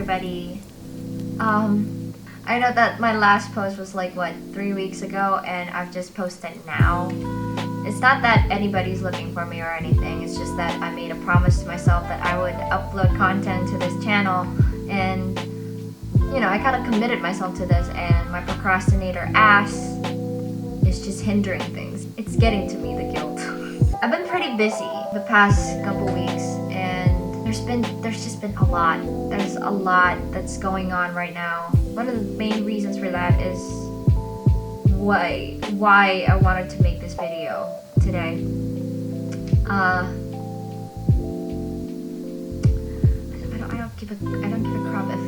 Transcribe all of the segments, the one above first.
everybody. I know that my last post was like, 3 weeks ago, and I've just posted now. It's not that anybody's looking for me or anything, it's just that I made a promise to myself that I would upload content to this channel, and I kind of committed myself to this, and my procrastinator ass is just hindering things. It's getting to me, the guilt. I've been pretty busy the past couple weeks, and there's just been a lot. There's a lot that's going on right now. One of the main reasons for that is why I wanted to make this video today. I don't give a crap if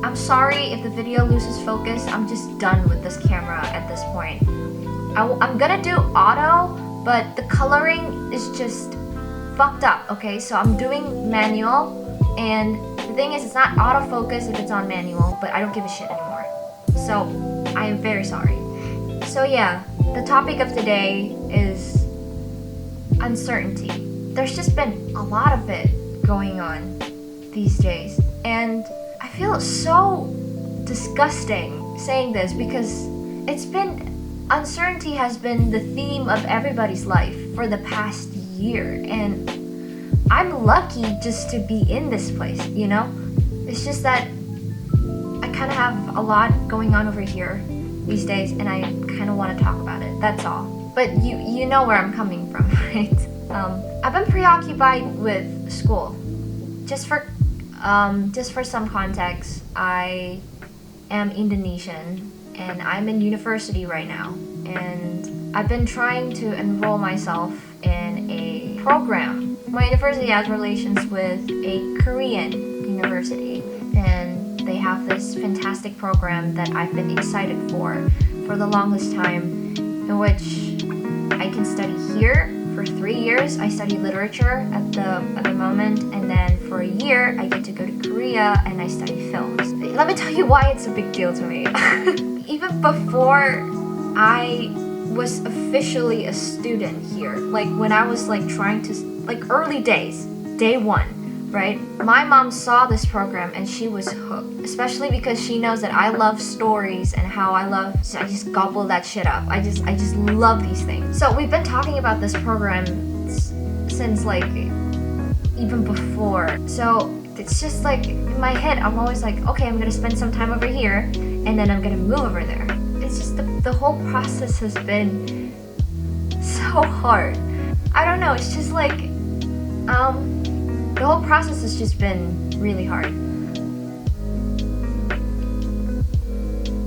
I'm sorry if the video loses focus. I'm just done with this camera at this point. I'm gonna do auto, but the coloring is just fucked up, okay? So I'm doing manual, and the thing is, it's not autofocus if it's on manual, but I don't give a shit anymore. So I am very sorry. So yeah, the topic of today is uncertainty. There's just been a lot of it going on these days, and I feel so disgusting saying this because uncertainty has been the theme of everybody's life for the past year, and I'm lucky just to be in this place, It's just that I kind of have a lot going on over here these days, and I kind of want to talk about it, that's all. But you know where I'm coming from, right? I've been preoccupied with school. Just for some context, I am Indonesian, and I'm in university right now, and I've been trying to enroll myself in a program. My university has relations with a Korean university, and they have this fantastic program that I've been excited for the longest time, in which I can study here for 3 years. I study literature at the moment, and then for a year I get to go to Korea and I study films. Let me tell you why it's a big deal to me. Even before I was officially a student here, like when I was trying to, early days, day one, right? My mom saw this program and she was hooked, especially because she knows that I love stories and how I just gobble that shit up. I just love these things. So we've been talking about this program since even before. So it's just in my head, I'm always okay, I'm gonna spend some time over here and then I'm gonna move over there. It's just the whole process has been so hard. I don't know, it's just the whole process has just been really hard.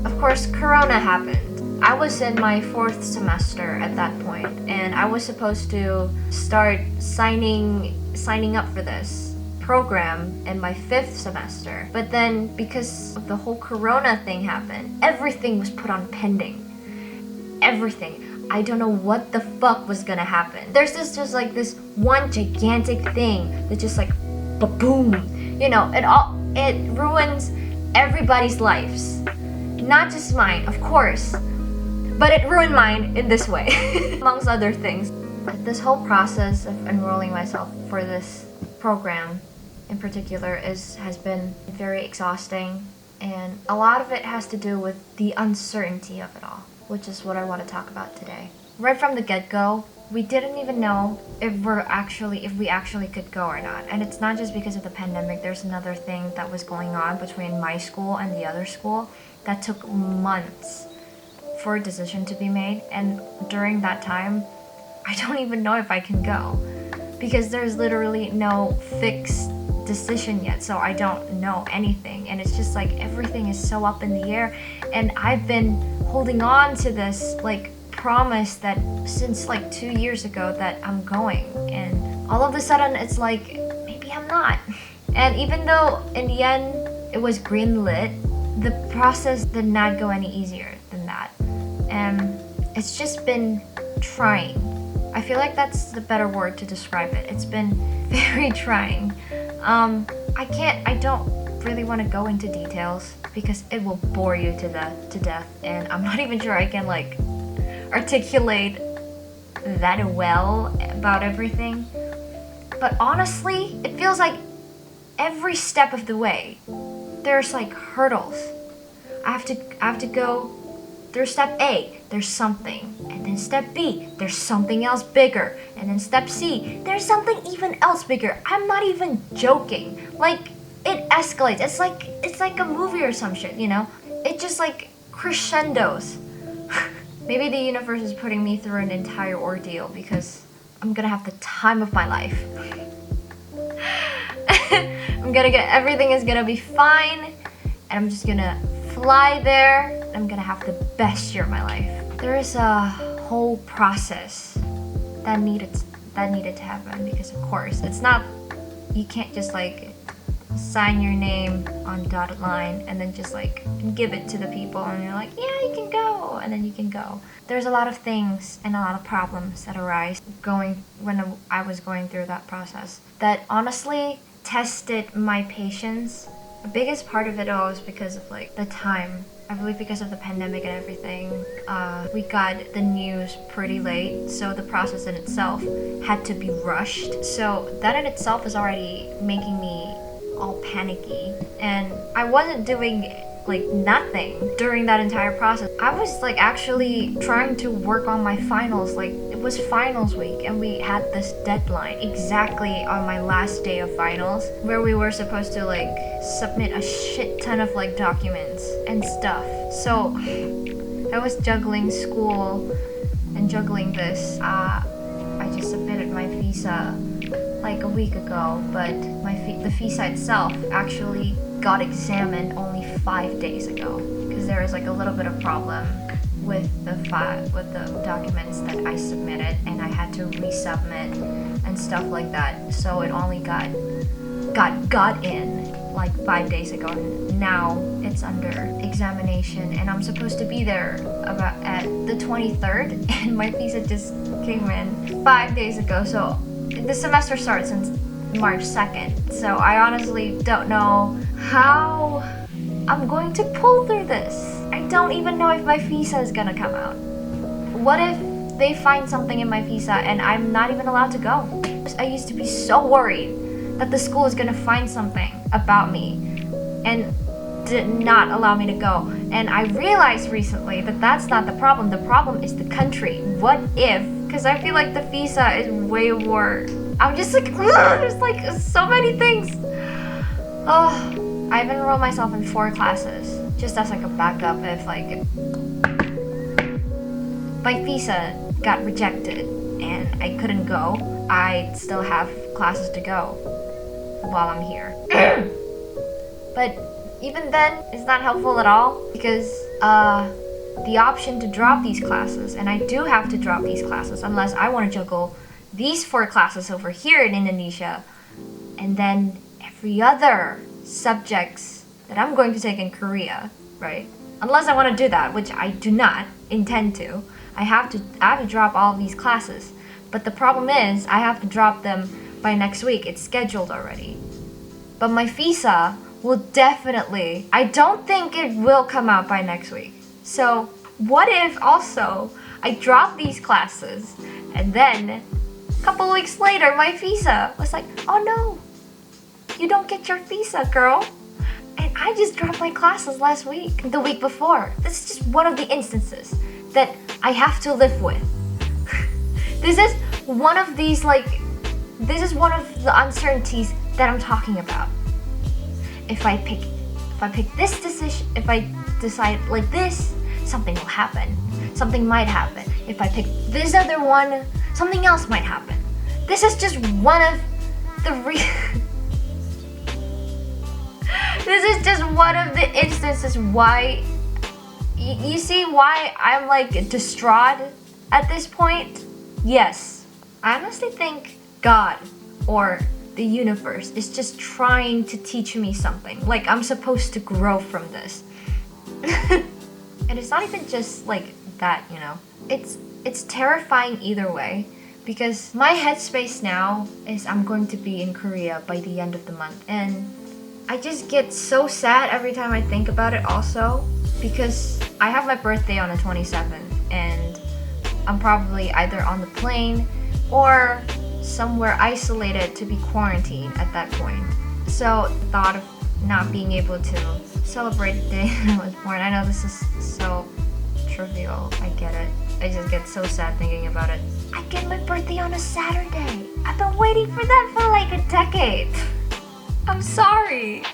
Of course, Corona happened. I was in my 4th semester at that point, and I was supposed to start signing up for this program in my 5th semester. But then, because of the whole Corona thing happened, everything was put on pending. Everything. I don't know what the fuck was gonna happen. There's this one gigantic thing that just ba-boom. It ruins everybody's lives. Not just mine, of course. But it ruined mine in this way, amongst other things. This whole process of enrolling myself for this program in particular has been very exhausting, and a lot of it has to do with the uncertainty of it all, which is what I want to talk about today. Right from the get-go, we didn't even know if we actually could go or not. And it's not just because of the pandemic. There's another thing that was going on between my school and the other school that took months for a decision to be made, and during that time I don't even know if I can go because there's literally no fixed decision yet, so I don't know anything, and it's just everything is so up in the air, and I've been holding on to this promise that since 2 years ago that I'm going, and all of a sudden it's maybe I'm not. And even though in the end it was greenlit, the process did not go any easier than that, and it's just been trying. I feel like that's the better word to describe it. It's been very trying. I don't really want to go into details because it will bore you to death, and I'm not even sure I can articulate that well about everything. But honestly, it feels like every step of the way there's like hurdles. I have to go through step A, there's something, and then step B, there's something else bigger, and then step C, there's something even else bigger. I'm not even joking. Like, it escalates. It's like a movie or some shit, you know? It just like crescendos. Maybe the universe is putting me through an entire ordeal because I'm gonna have the time of my life. Everything is gonna be fine, and I'm just gonna fly there. I'm gonna have the best year of my life. There is a whole process that needed to happen because, of course, it's not, you can't just like sign your name on the dotted line and then just like give it to the people and you're like, yeah, you can go, and then you can go. There's a lot of things and a lot of problems that arise when I was going through that process that honestly tested my patience. The biggest part of it all is because of like the time. I believe because of the pandemic and everything, we got the news pretty late, so the process in itself had to be rushed. So that in itself is already making me all panicky, and I wasn't doing like nothing during that entire process. I was like actually trying to work on my finals. Like, it was finals week and we had this deadline exactly on my last day of finals where we were supposed to like submit a shit ton of like documents and stuff. So I was juggling school and juggling this. I just submitted my visa like a week ago, but the visa itself actually got examined only 5 days ago because there was like a little bit of problem with the documents that I submitted, and I had to resubmit and stuff like that. So it only got in like 5 days ago. Now it's under examination, and I'm supposed to be there about at the 23rd, and my visa just came in 5 days ago. So the semester starts since March 2nd, so I honestly don't know how I'm going to pull through this. I don't even know if my visa is gonna come out. What if they find something in my visa and I'm not even allowed to go? I used to be so worried that the school is gonna find something about me and did not allow me to go. And I realized recently that that's not the problem. The problem is the country. What if, because I feel like the visa is way more, I'm just like, there's like so many things. Oh, I've enrolled myself in 4 classes just as like a backup if like my visa got rejected and I couldn't go. I still have classes to go while I'm here. But even then, it's not helpful at all because the option to drop these classes, and I do have to drop these classes unless I want to juggle these 4 classes over here in Indonesia and then every other subjects that I'm going to take in Korea, right? Unless I want to do that, which I do not intend to. I have to drop all of these classes. But the problem is I have to drop them by next week. It's scheduled already. But my visa will definitely, I don't think it will come out by next week. So what if also I drop these classes and then a couple weeks later my visa was like, oh no, you don't get your visa, girl. And I just dropped my classes last week, the week before. This is just one of the instances that I have to live with. This is one of these this is one of the uncertainties that I'm talking about. If I pick this decision, if I decide like this, something will happen. Something might happen. If I pick this other one, something else might happen. This is just one of the This is just one of the instances why you see why I'm like distraught at this point? Yes. I honestly think God or the universe is just trying to teach me something. Like I'm supposed to grow from this. And it's not even just like that, you know. It's terrifying either way because my headspace now is I'm going to be in Korea by the end of the month, and I just get so sad every time I think about it also because I have my birthday on the 27th and I'm probably either on the plane or somewhere isolated to be quarantined at that point. So the thought of not being able to celebrate the day I was born. I know this is so trivial, I get it. I just get so sad thinking about it. I get my birthday on a Saturday. I've been waiting for that for like a decade. I'm sorry.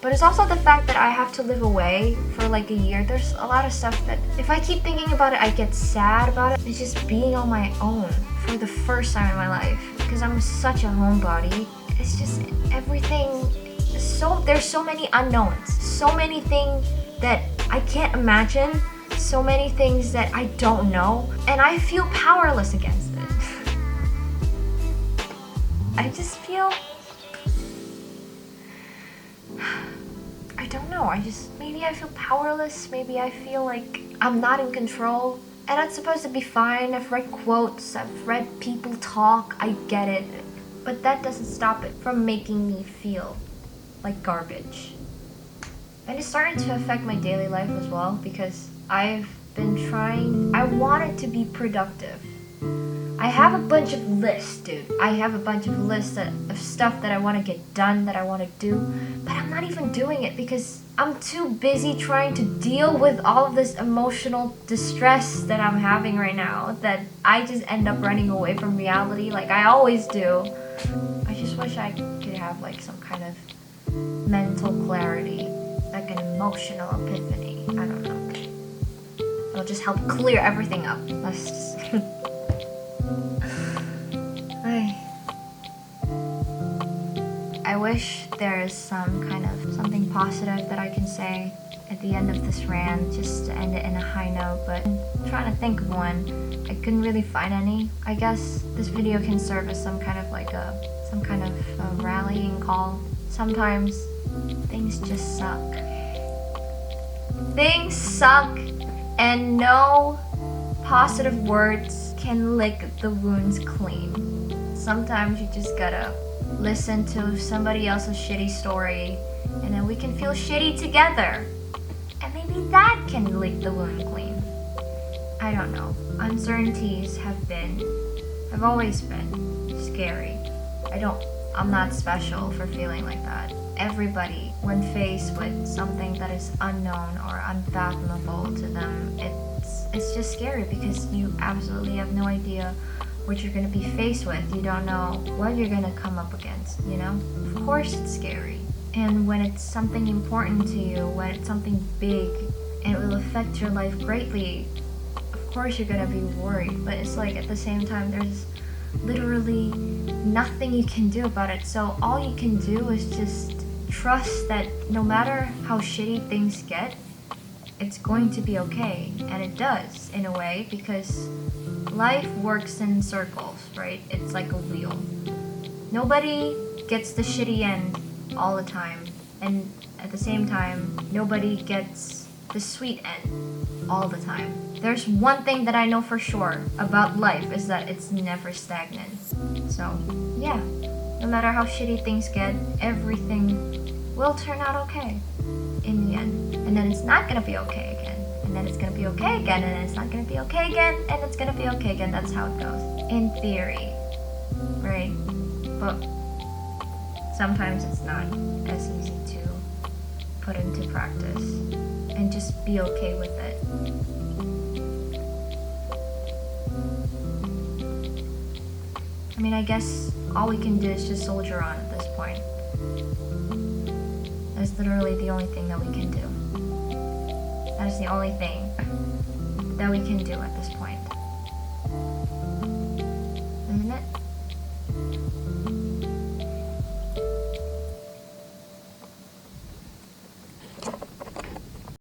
But it's also the fact that I have to live away for like a year. There's a lot of stuff that if I keep thinking about it, I get sad about it. It's just being on my own for the first time in my life. Because I'm such a homebody. It's just everything. There's so many unknowns. So many things that I can't imagine. So many things that I don't know. And I feel powerless against it. I just feel... I don't know, maybe I feel powerless, maybe I feel like I'm not in control, and that's supposed to be fine. I've read quotes, I've read people talk, I get it, but that doesn't stop it from making me feel like garbage. And it's starting to affect my daily life as well, because I've been trying, I wanted to be productive. I have a bunch of lists, dude. I have a bunch of lists of stuff that I want to get done, that I want to do, but I'm not even doing it because I'm too busy trying to deal with all of this emotional distress that I'm having right now that I just end up running away from reality like I always do. I just wish I could have like some kind of mental clarity, like an emotional epiphany. I don't know. It'll just help clear everything up. Let's just... I wish there is something positive that I can say at the end of this rant, just to end it in a high note, but I'm trying to think of one. I couldn't really find any. I guess this video can serve as some kind of a rallying call. Sometimes things just suck. Things suck, and no positive words can lick the wounds clean. Sometimes you just gotta listen to somebody else's shitty story, and then we can feel shitty together. And maybe that can lick the wound clean. I don't know. Uncertainties have always been scary. I'm not special for feeling like that. Everybody, when faced with something that is unknown or unfathomable to them, it's just scary because you absolutely have no idea what you're going to be faced with. You don't know what you're going to come up against, you know? Of course it's scary. And when it's something important to you, when it's something big, and it will affect your life greatly, of course you're going to be worried. But it's like at the same time, there's literally nothing you can do about it. So all you can do is just trust that no matter how shitty things get, it's going to be okay. And it does, in a way, because life works in circles, right? It's like a wheel. Nobody gets the shitty end all the time, and at the same time, nobody gets the sweet end all the time. There's one thing that I know for sure about life is that it's never stagnant. So, yeah, no matter how shitty things get, everything will turn out okay in the end. And then it's not gonna be okay again. And then it's gonna be okay again, and then it's not gonna be okay again, and it's gonna be okay again. That's how it goes. In theory, right? But sometimes it's not as easy to put into practice and just be okay with it. I mean, I guess all we can do is just soldier on at this point. That's literally the only thing that we can do. That is the only thing that we can do at this point. Isn't it?